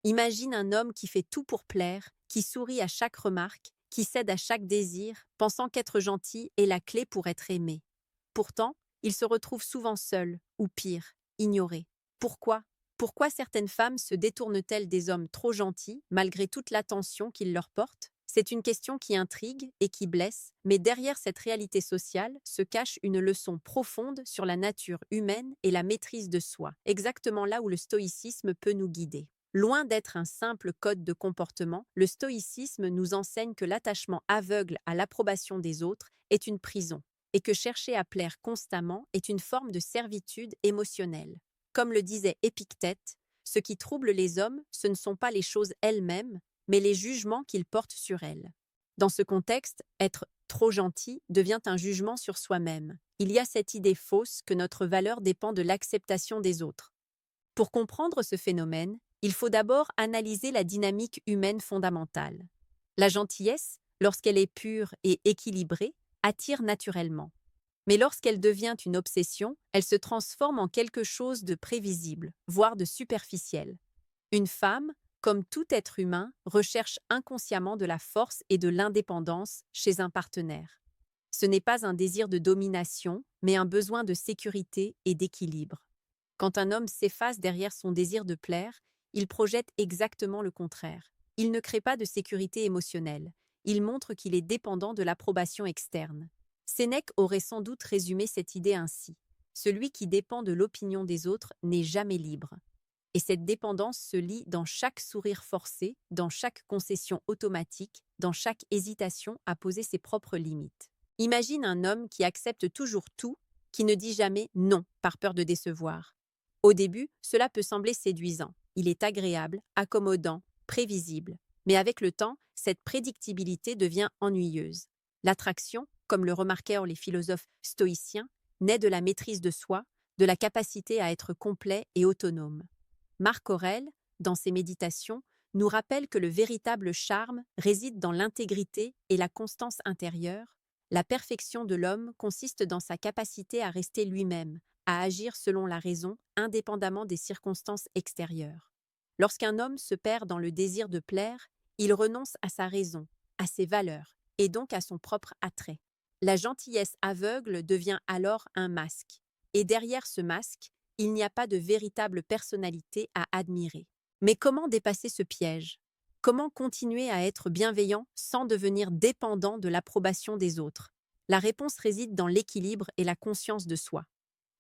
Imagine un homme qui fait tout pour plaire, qui sourit à chaque remarque, qui cède à chaque désir, pensant qu'être gentil est la clé pour être aimé. Pourtant, il se retrouve souvent seul, ou pire, ignoré. Pourquoi? Pourquoi certaines femmes se détournent-elles des hommes trop gentils, malgré toute l'attention qu'ils leur portent? C'est une question qui intrigue et qui blesse, mais derrière cette réalité sociale se cache une leçon profonde sur la nature humaine et la maîtrise de soi, exactement là où le stoïcisme peut nous guider. Loin d'être un simple code de comportement, le stoïcisme nous enseigne que l'attachement aveugle à l'approbation des autres est une prison, et que chercher à plaire constamment est une forme de servitude émotionnelle. Comme le disait Épictète, ce qui trouble les hommes, ce ne sont pas les choses elles-mêmes, mais les jugements qu'ils portent sur elles. Dans ce contexte, être trop gentil devient un jugement sur soi-même. Il y a cette idée fausse que notre valeur dépend de l'acceptation des autres. Pour comprendre ce phénomène, il faut d'abord analyser la dynamique humaine fondamentale. La gentillesse, lorsqu'elle est pure et équilibrée, attire naturellement. Mais lorsqu'elle devient une obsession, elle se transforme en quelque chose de prévisible, voire de superficiel. Une femme, comme tout être humain, recherche inconsciemment de la force et de l'indépendance chez un partenaire. Ce n'est pas un désir de domination, mais un besoin de sécurité et d'équilibre. Quand un homme s'efface derrière son désir de plaire, il projette exactement le contraire. Il ne crée pas de sécurité émotionnelle. Il montre qu'il est dépendant de l'approbation externe. Sénèque aurait sans doute résumé cette idée ainsi. Celui qui dépend de l'opinion des autres n'est jamais libre. Et cette dépendance se lit dans chaque sourire forcé, dans chaque concession automatique, dans chaque hésitation à poser ses propres limites. Imagine un homme qui accepte toujours tout, qui ne dit jamais non par peur de décevoir. Au début, cela peut sembler séduisant. Il est agréable, accommodant, prévisible. Mais avec le temps, cette prédictibilité devient ennuyeuse. L'attraction, comme le remarquèrent les philosophes stoïciens, naît de la maîtrise de soi, de la capacité à être complet et autonome. Marc Aurèle, dans ses méditations, nous rappelle que le véritable charme réside dans l'intégrité et la constance intérieure. La perfection de l'homme consiste dans sa capacité à rester lui-même, à agir selon la raison, indépendamment des circonstances extérieures. Lorsqu'un homme se perd dans le désir de plaire, il renonce à sa raison, à ses valeurs, et donc à son propre attrait. La gentillesse aveugle devient alors un masque, et derrière ce masque, il n'y a pas de véritable personnalité à admirer. Mais comment dépasser ce piège? Comment continuer à être bienveillant sans devenir dépendant de l'approbation des autres? La réponse réside dans l'équilibre et la conscience de soi.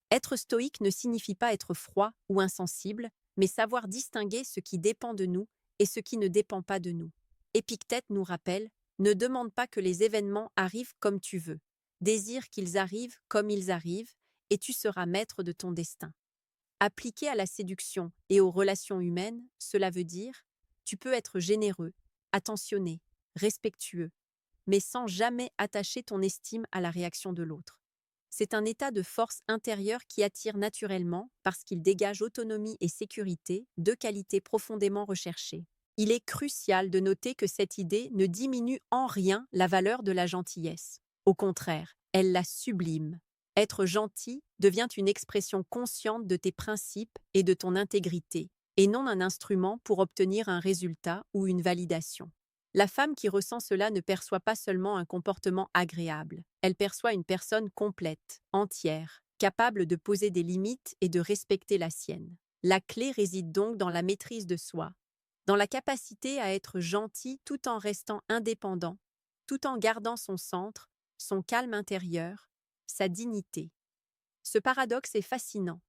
Être stoïque ne signifie pas être froid ou insensible, mais savoir distinguer ce qui dépend de nous et ce qui ne dépend pas de nous. Épictète nous rappelle: ne demande pas que les événements arrivent comme tu veux. Désire qu'ils arrivent comme ils arrivent, et tu seras maître de ton destin. Appliqué à la séduction et aux relations humaines, cela veut dire: tu peux être généreux, attentionné, respectueux, mais sans jamais attacher ton estime à la réaction de l'autre. C'est un état de force intérieure qui attire naturellement parce qu'il dégage autonomie et sécurité, deux qualités profondément recherchées. Il est crucial de noter que cette idée ne diminue en rien la valeur de la gentillesse. Au contraire, elle la sublime. Être gentil devient une expression consciente de tes principes et de ton intégrité, et non un instrument pour obtenir un résultat ou une validation. La femme qui ressent cela ne perçoit pas seulement un comportement agréable, elle perçoit une personne complète, entière, capable de poser des limites et de respecter la sienne. La clé réside donc dans la maîtrise de soi, dans la capacité à être gentil tout en restant indépendant, tout en gardant son centre, son calme intérieur, sa dignité. Ce paradoxe est fascinant.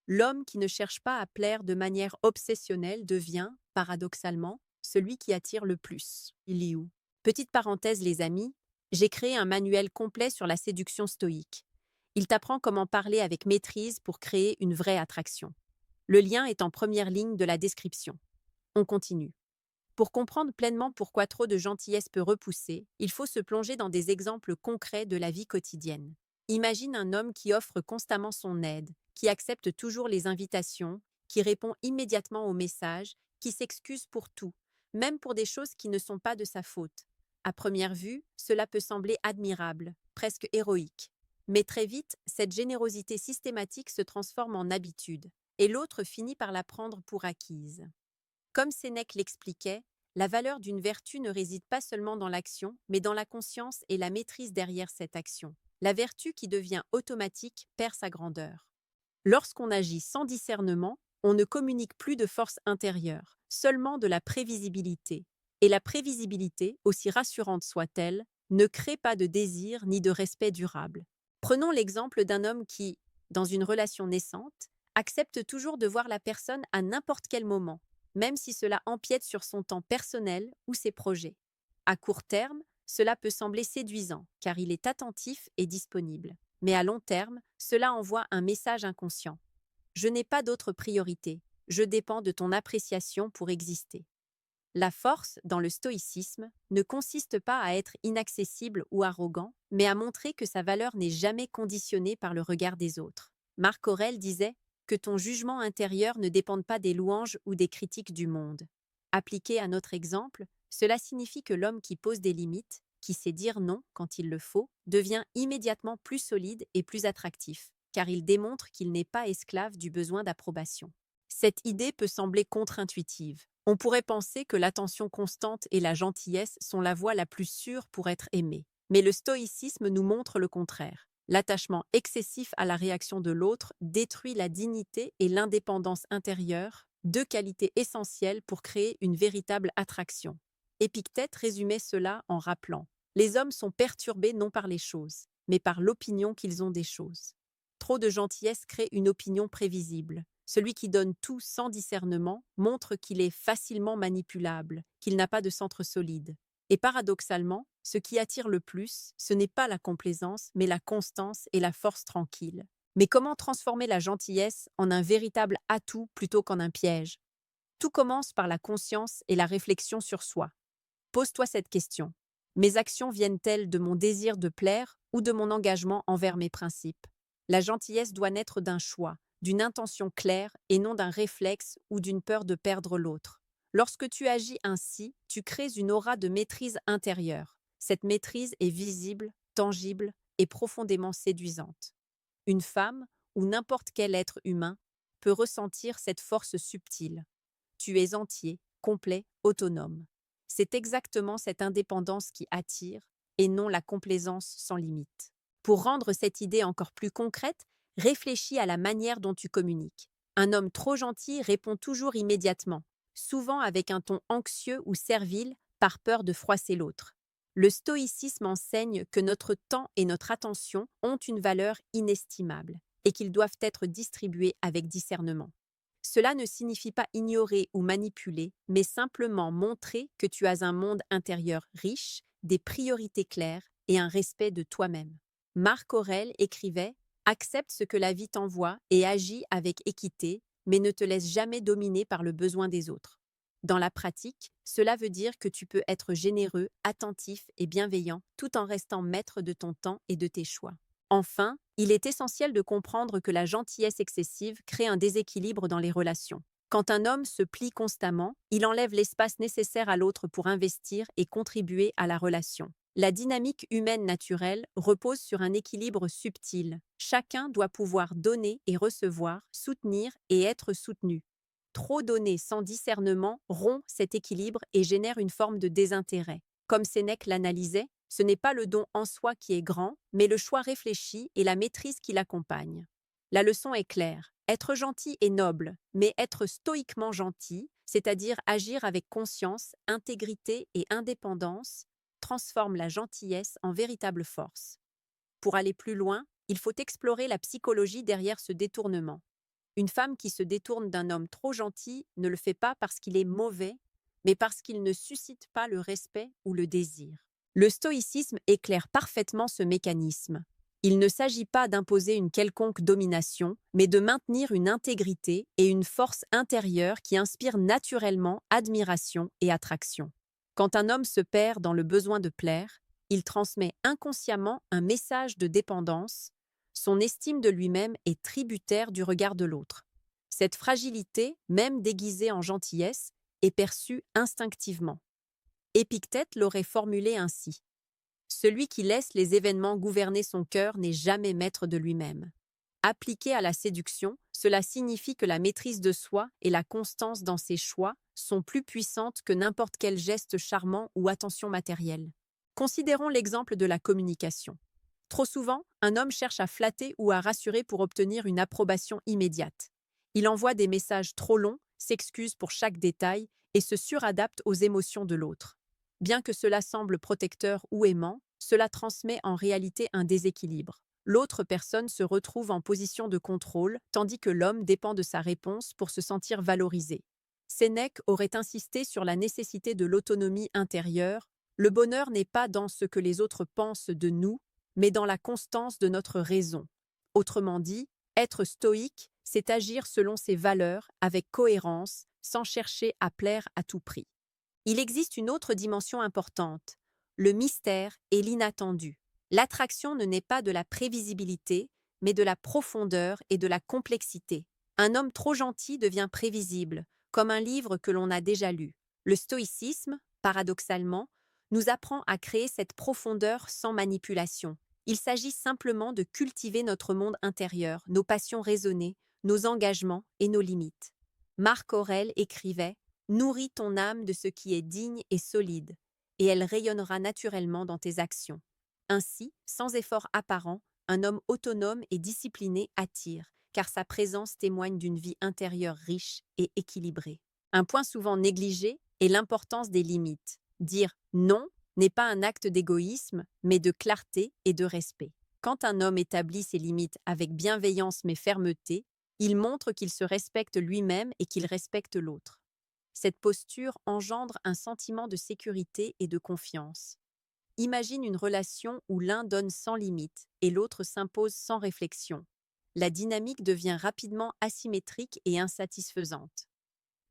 L'homme qui ne cherche pas à plaire de manière obsessionnelle devient, paradoxalement, celui qui attire le plus. Liu. Petite parenthèse les amis, j'ai créé un manuel complet sur la séduction stoïque. Il t'apprend comment parler avec maîtrise pour créer une vraie attraction. Le lien est en première ligne de la description. On continue. Pour comprendre pleinement pourquoi trop de gentillesse peut repousser, il faut se plonger dans des exemples concrets de la vie quotidienne. Imagine un homme qui offre constamment son aide, qui accepte toujours les invitations, qui répond immédiatement aux messages, qui s'excuse pour tout, même pour des choses qui ne sont pas de sa faute. À première vue, cela peut sembler admirable, presque héroïque. Mais très vite, cette générosité systématique se transforme en habitude, et l'autre finit par la prendre pour acquise. Comme Sénèque l'expliquait, la valeur d'une vertu ne réside pas seulement dans l'action, mais dans la conscience et la maîtrise derrière cette action. La vertu qui devient automatique perd sa grandeur. Lorsqu'on agit sans discernement, on ne communique plus de force intérieure, seulement de la prévisibilité. Et la prévisibilité, aussi rassurante soit-elle, ne crée pas de désir ni de respect durable. Prenons l'exemple d'un homme qui, dans une relation naissante, accepte toujours de voir la personne à n'importe quel moment, même si cela empiète sur son temps personnel ou ses projets. À court terme, cela peut sembler séduisant, car il est attentif et disponible. Mais à long terme, cela envoie un message inconscient. Je n'ai pas d'autre priorité, je dépends de ton appréciation pour exister. La force, dans le stoïcisme, ne consiste pas à être inaccessible ou arrogant, mais à montrer que sa valeur n'est jamais conditionnée par le regard des autres. Marc Aurèle disait que ton jugement intérieur ne dépende pas des louanges ou des critiques du monde. Appliqué à notre exemple, cela signifie que l'homme qui pose des limites, qui sait dire non quand il le faut, devient immédiatement plus solide et plus attractif, car il démontre qu'il n'est pas esclave du besoin d'approbation. Cette idée peut sembler contre-intuitive. On pourrait penser que l'attention constante et la gentillesse sont la voie la plus sûre pour être aimé. Mais le stoïcisme nous montre le contraire. L'attachement excessif à la réaction de l'autre détruit la dignité et l'indépendance intérieure, deux qualités essentielles pour créer une véritable attraction. Épictète résumait cela en rappelant : les hommes sont perturbés non par les choses, mais par l'opinion qu'ils ont des choses. Trop de gentillesse crée une opinion prévisible. Celui qui donne tout sans discernement montre qu'il est facilement manipulable, qu'il n'a pas de centre solide. Et paradoxalement, ce qui attire le plus, ce n'est pas la complaisance, mais la constance et la force tranquille. Mais comment transformer la gentillesse en un véritable atout plutôt qu'en un piège ? Tout commence par la conscience et la réflexion sur soi. Pose-toi cette question. Mes actions viennent-elles de mon désir de plaire ou de mon engagement envers mes principes ? La gentillesse doit naître d'un choix, d'une intention claire et non d'un réflexe ou d'une peur de perdre l'autre. Lorsque tu agis ainsi, tu crées une aura de maîtrise intérieure. Cette maîtrise est visible, tangible et profondément séduisante. Une femme, ou n'importe quel être humain, peut ressentir cette force subtile. Tu es entier, complet, autonome. C'est exactement cette indépendance qui attire, et non la complaisance sans limite. Pour rendre cette idée encore plus concrète, réfléchis à la manière dont tu communiques. Un homme trop gentil répond toujours immédiatement, souvent avec un ton anxieux ou servile par peur de froisser l'autre. Le stoïcisme enseigne que notre temps et notre attention ont une valeur inestimable et qu'ils doivent être distribués avec discernement. Cela ne signifie pas ignorer ou manipuler, mais simplement montrer que tu as un monde intérieur riche, des priorités claires et un respect de toi-même. Marc Aurèle écrivait : accepte ce que la vie t'envoie et agis avec équité, mais ne te laisse jamais dominer par le besoin des autres. Dans la pratique, cela veut dire que tu peux être généreux, attentif et bienveillant tout en restant maître de ton temps et de tes choix. Enfin, il est essentiel de comprendre que la gentillesse excessive crée un déséquilibre dans les relations. Quand un homme se plie constamment, il enlève l'espace nécessaire à l'autre pour investir et contribuer à la relation. La dynamique humaine naturelle repose sur un équilibre subtil. Chacun doit pouvoir donner et recevoir, soutenir et être soutenu. Trop donner sans discernement rompt cet équilibre et génère une forme de désintérêt. Comme Sénèque l'analysait, ce n'est pas le don en soi qui est grand, mais le choix réfléchi et la maîtrise qui l'accompagne. La leçon est claire. Être gentil est noble, mais être stoïquement gentil, c'est-à-dire agir avec conscience, intégrité et indépendance, transforme la gentillesse en véritable force. Pour aller plus loin, il faut explorer la psychologie derrière ce détournement. Une femme qui se détourne d'un homme trop gentil ne le fait pas parce qu'il est mauvais, mais parce qu'il ne suscite pas le respect ou le désir. Le stoïcisme éclaire parfaitement ce mécanisme. Il ne s'agit pas d'imposer une quelconque domination, mais de maintenir une intégrité et une force intérieure qui inspirent naturellement admiration et attraction. Quand un homme se perd dans le besoin de plaire, il transmet inconsciemment un message de dépendance. Son estime de lui-même est tributaire du regard de l'autre. Cette fragilité, même déguisée en gentillesse, est perçue instinctivement. Épictète l'aurait formulé ainsi : celui qui laisse les événements gouverner son cœur n'est jamais maître de lui-même. Appliqué à la séduction, cela signifie que la maîtrise de soi et la constance dans ses choix sont plus puissantes que n'importe quel geste charmant ou attention matérielle. Considérons l'exemple de la communication. Trop souvent, un homme cherche à flatter ou à rassurer pour obtenir une approbation immédiate. Il envoie des messages trop longs, s'excuse pour chaque détail et se suradapte aux émotions de l'autre. Bien que cela semble protecteur ou aimant, cela transmet en réalité un déséquilibre. L'autre personne se retrouve en position de contrôle, tandis que l'homme dépend de sa réponse pour se sentir valorisé. Sénèque aurait insisté sur la nécessité de l'autonomie intérieure. Le bonheur n'est pas dans ce que les autres pensent de nous, mais dans la constance de notre raison. Autrement dit, être stoïque, c'est agir selon ses valeurs, avec cohérence, sans chercher à plaire à tout prix. Il existe une autre dimension importante, le mystère et l'inattendu. L'attraction ne naît pas de la prévisibilité, mais de la profondeur et de la complexité. Un homme trop gentil devient prévisible, comme un livre que l'on a déjà lu. Le stoïcisme, paradoxalement, nous apprend à créer cette profondeur sans manipulation. Il s'agit simplement de cultiver notre monde intérieur, nos passions raisonnées, nos engagements et nos limites. Marc Aurèle écrivait « Nourris ton âme de ce qui est digne et solide, et elle rayonnera naturellement dans tes actions. » Ainsi, sans effort apparent, un homme autonome et discipliné attire, car sa présence témoigne d'une vie intérieure riche et équilibrée. Un point souvent négligé est l'importance des limites. Dire « non » n'est pas un acte d'égoïsme, mais de clarté et de respect. Quand un homme établit ses limites avec bienveillance mais fermeté, il montre qu'il se respecte lui-même et qu'il respecte l'autre. Cette posture engendre un sentiment de sécurité et de confiance. Imagine une relation où l'un donne sans limite et l'autre s'impose sans réflexion. La dynamique devient rapidement asymétrique et insatisfaisante.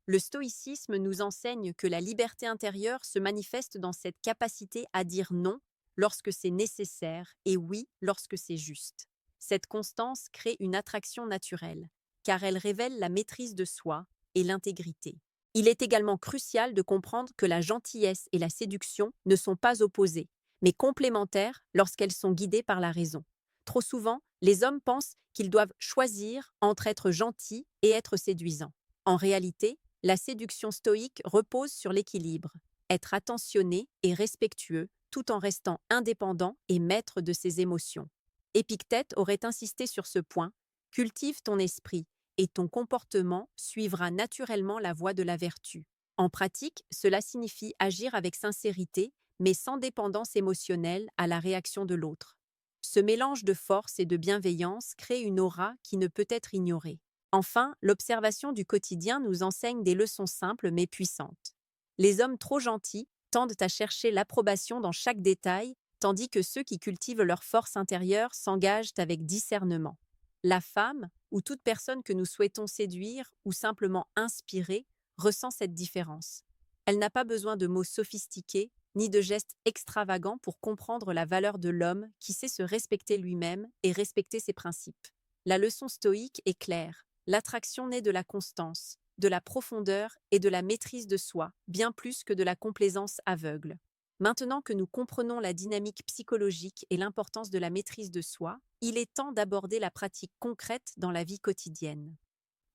Le stoïcisme nous enseigne que la liberté intérieure se manifeste dans cette capacité à dire non lorsque c'est nécessaire et oui lorsque c'est juste. Cette constance crée une attraction naturelle, car elle révèle la maîtrise de soi et l'intégrité. Il est également crucial de comprendre que la gentillesse et la séduction ne sont pas opposées, mais complémentaires lorsqu'elles sont guidées par la raison. Trop souvent, les hommes pensent qu'ils doivent choisir entre être gentils et être séduisants. En réalité, la séduction stoïque repose sur l'équilibre, être attentionné et respectueux tout en restant indépendant et maître de ses émotions. Épictète aurait insisté sur ce point, cultive ton esprit et ton comportement suivra naturellement la voie de la vertu. En pratique, cela signifie agir avec sincérité, mais sans dépendance émotionnelle à la réaction de l'autre. Ce mélange de force et de bienveillance crée une aura qui ne peut être ignorée. Enfin, l'observation du quotidien nous enseigne des leçons simples mais puissantes. Les hommes trop gentils tendent à chercher l'approbation dans chaque détail, tandis que ceux qui cultivent leur force intérieure s'engagent avec discernement. La femme, ou toute personne que nous souhaitons séduire ou simplement inspirer, ressent cette différence. Elle n'a pas besoin de mots sophistiqués, ni de gestes extravagants pour comprendre la valeur de l'homme qui sait se respecter lui-même et respecter ses principes. La leçon stoïque est claire. L'attraction naît de la constance, de la profondeur et de la maîtrise de soi, bien plus que de la complaisance aveugle. Maintenant que nous comprenons la dynamique psychologique et l'importance de la maîtrise de soi, il est temps d'aborder la pratique concrète dans la vie quotidienne.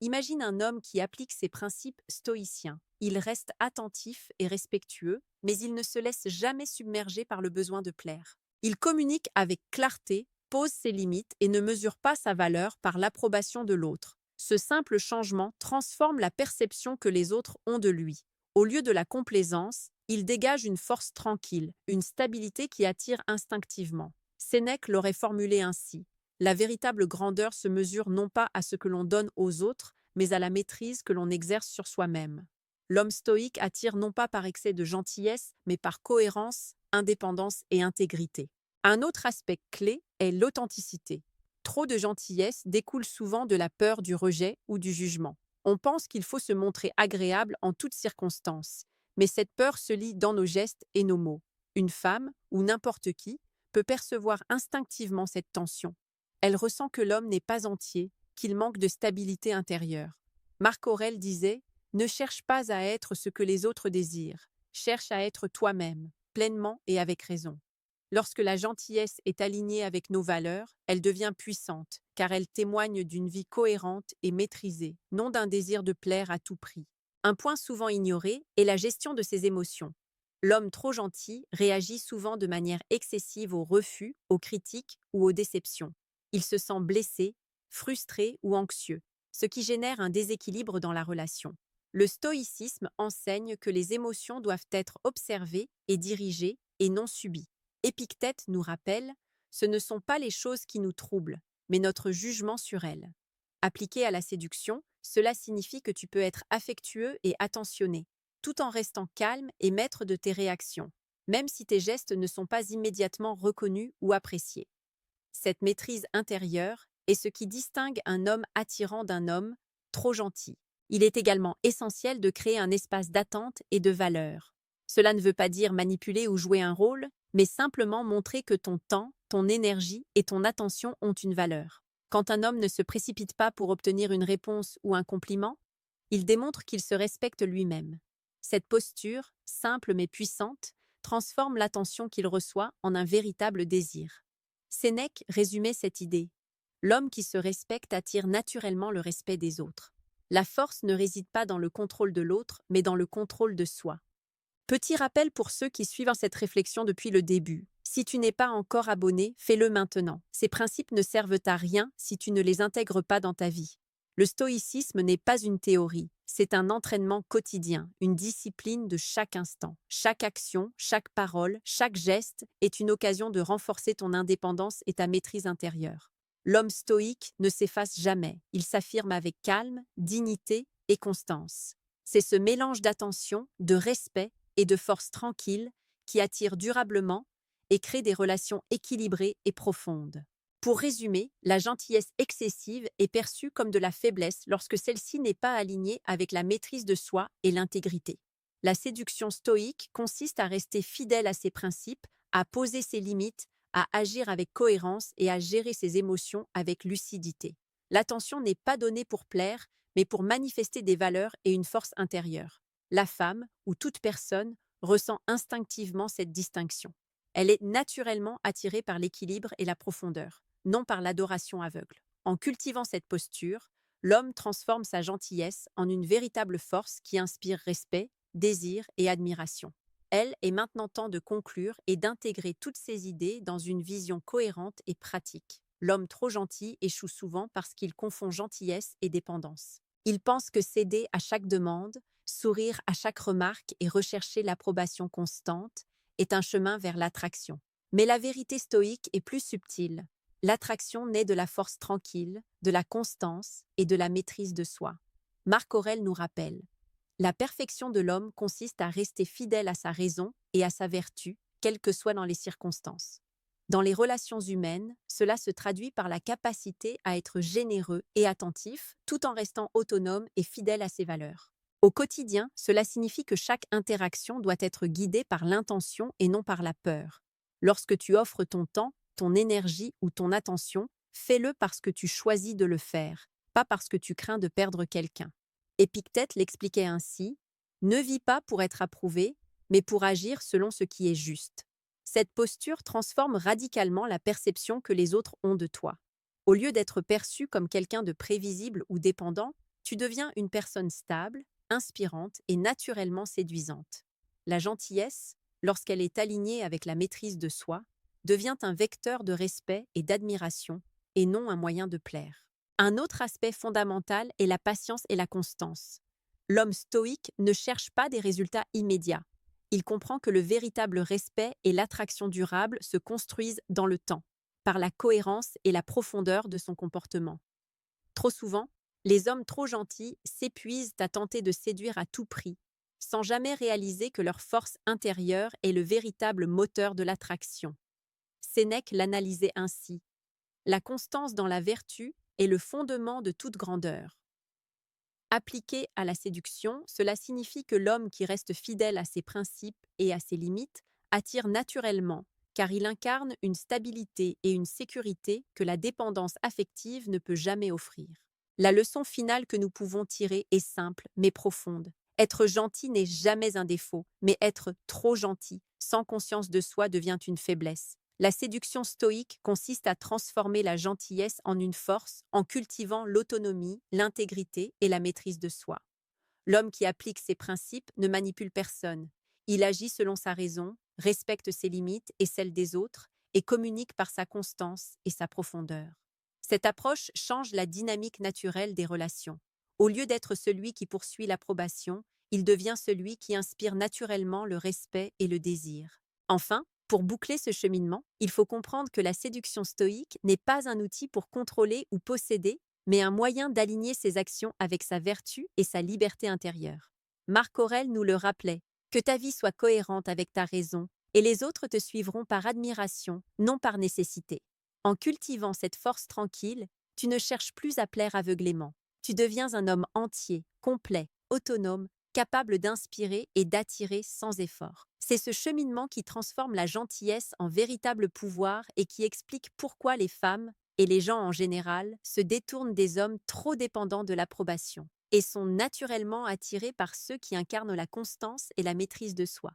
Imagine un homme qui applique ses principes stoïciens. Il reste attentif et respectueux, mais il ne se laisse jamais submerger par le besoin de plaire. Il communique avec clarté, pose ses limites et ne mesure pas sa valeur par l'approbation de l'autre. Ce simple changement transforme la perception que les autres ont de lui. Au lieu de la complaisance, il dégage une force tranquille, une stabilité qui attire instinctivement. Sénèque l'aurait formulé ainsi. La véritable grandeur se mesure non pas à ce que l'on donne aux autres, mais à la maîtrise que l'on exerce sur soi-même. L'homme stoïque attire non pas par excès de gentillesse, mais par cohérence, indépendance et intégrité. Un autre aspect clé est l'authenticité. Trop de gentillesse découle souvent de la peur du rejet ou du jugement. On pense qu'il faut se montrer agréable en toutes circonstances, mais cette peur se lit dans nos gestes et nos mots. Une femme, ou n'importe qui, peut percevoir instinctivement cette tension. Elle ressent que l'homme n'est pas entier, qu'il manque de stabilité intérieure. Marc Aurèle disait « Ne cherche pas à être ce que les autres désirent, cherche à être toi-même, pleinement et avec raison. » Lorsque la gentillesse est alignée avec nos valeurs, elle devient puissante, car elle témoigne d'une vie cohérente et maîtrisée, non d'un désir de plaire à tout prix. Un point souvent ignoré est la gestion de ses émotions. L'homme trop gentil réagit souvent de manière excessive aux refus, aux critiques ou aux déceptions. Il se sent blessé, frustré ou anxieux, ce qui génère un déséquilibre dans la relation. Le stoïcisme enseigne que les émotions doivent être observées et dirigées et non subies. Épictète nous rappelle, ce ne sont pas les choses qui nous troublent, mais notre jugement sur elles. Appliqué à la séduction, cela signifie que tu peux être affectueux et attentionné, tout en restant calme et maître de tes réactions, même si tes gestes ne sont pas immédiatement reconnus ou appréciés. Cette maîtrise intérieure est ce qui distingue un homme attirant d'un homme trop gentil. Il est également essentiel de créer un espace d'attente et de valeur. Cela ne veut pas dire manipuler ou jouer un rôle, mais simplement montrer que ton temps, ton énergie et ton attention ont une valeur. Quand un homme ne se précipite pas pour obtenir une réponse ou un compliment, il démontre qu'il se respecte lui-même. Cette posture, simple mais puissante, transforme l'attention qu'il reçoit en un véritable désir. Sénèque résumait cette idée. L'homme qui se respecte attire naturellement le respect des autres. La force ne réside pas dans le contrôle de l'autre, mais dans le contrôle de soi. Petit rappel pour ceux qui suivent cette réflexion depuis le début. Si tu n'es pas encore abonné, fais-le maintenant. Ces principes ne servent à rien si tu ne les intègres pas dans ta vie. Le stoïcisme n'est pas une théorie, c'est un entraînement quotidien, une discipline de chaque instant. Chaque action, chaque parole, chaque geste est une occasion de renforcer ton indépendance et ta maîtrise intérieure. L'homme stoïque ne s'efface jamais, il s'affirme avec calme, dignité et constance. C'est ce mélange d'attention, de respect et de force tranquille qui attire durablement et crée des relations équilibrées et profondes. Pour résumer, la gentillesse excessive est perçue comme de la faiblesse lorsque celle-ci n'est pas alignée avec la maîtrise de soi et l'intégrité. La séduction stoïque consiste à rester fidèle à ses principes, à poser ses limites, à agir avec cohérence et à gérer ses émotions avec lucidité. L'attention n'est pas donnée pour plaire, mais pour manifester des valeurs et une force intérieure. La femme, ou toute personne, ressent instinctivement cette distinction. Elle est naturellement attirée par l'équilibre et la profondeur, non par l'adoration aveugle. En cultivant cette posture, l'homme transforme sa gentillesse en une véritable force qui inspire respect, désir et admiration. Elle est maintenant temps de conclure et d'intégrer toutes ces idées dans une vision cohérente et pratique. L'homme trop gentil échoue souvent parce qu'il confond gentillesse et dépendance. Il pense que céder à chaque demande, sourire à chaque remarque et rechercher l'approbation constante est un chemin vers l'attraction. Mais la vérité stoïque est plus subtile. L'attraction naît de la force tranquille, de la constance et de la maîtrise de soi. Marc Aurèle nous rappelle: la perfection de l'homme consiste à rester fidèle à sa raison et à sa vertu, quelles que soient dans les circonstances. Dans les relations humaines, cela se traduit par la capacité à être généreux et attentif, tout en restant autonome et fidèle à ses valeurs. Au quotidien, cela signifie que chaque interaction doit être guidée par l'intention et non par la peur. Lorsque tu offres ton temps, ton énergie ou ton attention, fais-le parce que tu choisis de le faire, pas parce que tu crains de perdre quelqu'un. Épictète l'expliquait ainsi: « Ne vis pas pour être approuvé, mais pour agir selon ce qui est juste. » Cette posture transforme radicalement la perception que les autres ont de toi. Au lieu d'être perçu comme quelqu'un de prévisible ou dépendant, tu deviens une personne stable, inspirante et naturellement séduisante. La gentillesse, lorsqu'elle est alignée avec la maîtrise de soi, devient un vecteur de respect et d'admiration, et non un moyen de plaire. Un autre aspect fondamental est la patience et la constance. L'homme stoïque ne cherche pas des résultats immédiats. Il comprend que le véritable respect et l'attraction durable se construisent dans le temps, par la cohérence et la profondeur de son comportement. Trop souvent, les hommes trop gentils s'épuisent à tenter de séduire à tout prix, sans jamais réaliser que leur force intérieure est le véritable moteur de l'attraction. Sénèque l'analysait ainsi: la constance dans la vertu est le fondement de toute grandeur. Appliqué à la séduction, cela signifie que l'homme qui reste fidèle à ses principes et à ses limites attire naturellement, car il incarne une stabilité et une sécurité que la dépendance affective ne peut jamais offrir. La leçon finale que nous pouvons tirer est simple mais profonde. Être gentil n'est jamais un défaut, mais être trop gentil, sans conscience de soi devient une faiblesse. La séduction stoïque consiste à transformer la gentillesse en une force en cultivant l'autonomie, l'intégrité et la maîtrise de soi. L'homme qui applique ces principes ne manipule personne. Il agit selon sa raison, respecte ses limites et celles des autres, et communique par sa constance et sa profondeur. Cette approche change la dynamique naturelle des relations. Au lieu d'être celui qui poursuit l'approbation, il devient celui qui inspire naturellement le respect et le désir. Enfin, pour boucler ce cheminement, il faut comprendre que la séduction stoïque n'est pas un outil pour contrôler ou posséder, mais un moyen d'aligner ses actions avec sa vertu et sa liberté intérieure. Marc Aurèle nous le rappelait, que ta vie soit cohérente avec ta raison, et les autres te suivront par admiration, non par nécessité. En cultivant cette force tranquille, tu ne cherches plus à plaire aveuglément. Tu deviens un homme entier, complet, autonome, capable d'inspirer et d'attirer sans effort. C'est ce cheminement qui transforme la gentillesse en véritable pouvoir et qui explique pourquoi les femmes, et les gens en général, se détournent des hommes trop dépendants de l'approbation et sont naturellement attirés par ceux qui incarnent la constance et la maîtrise de soi.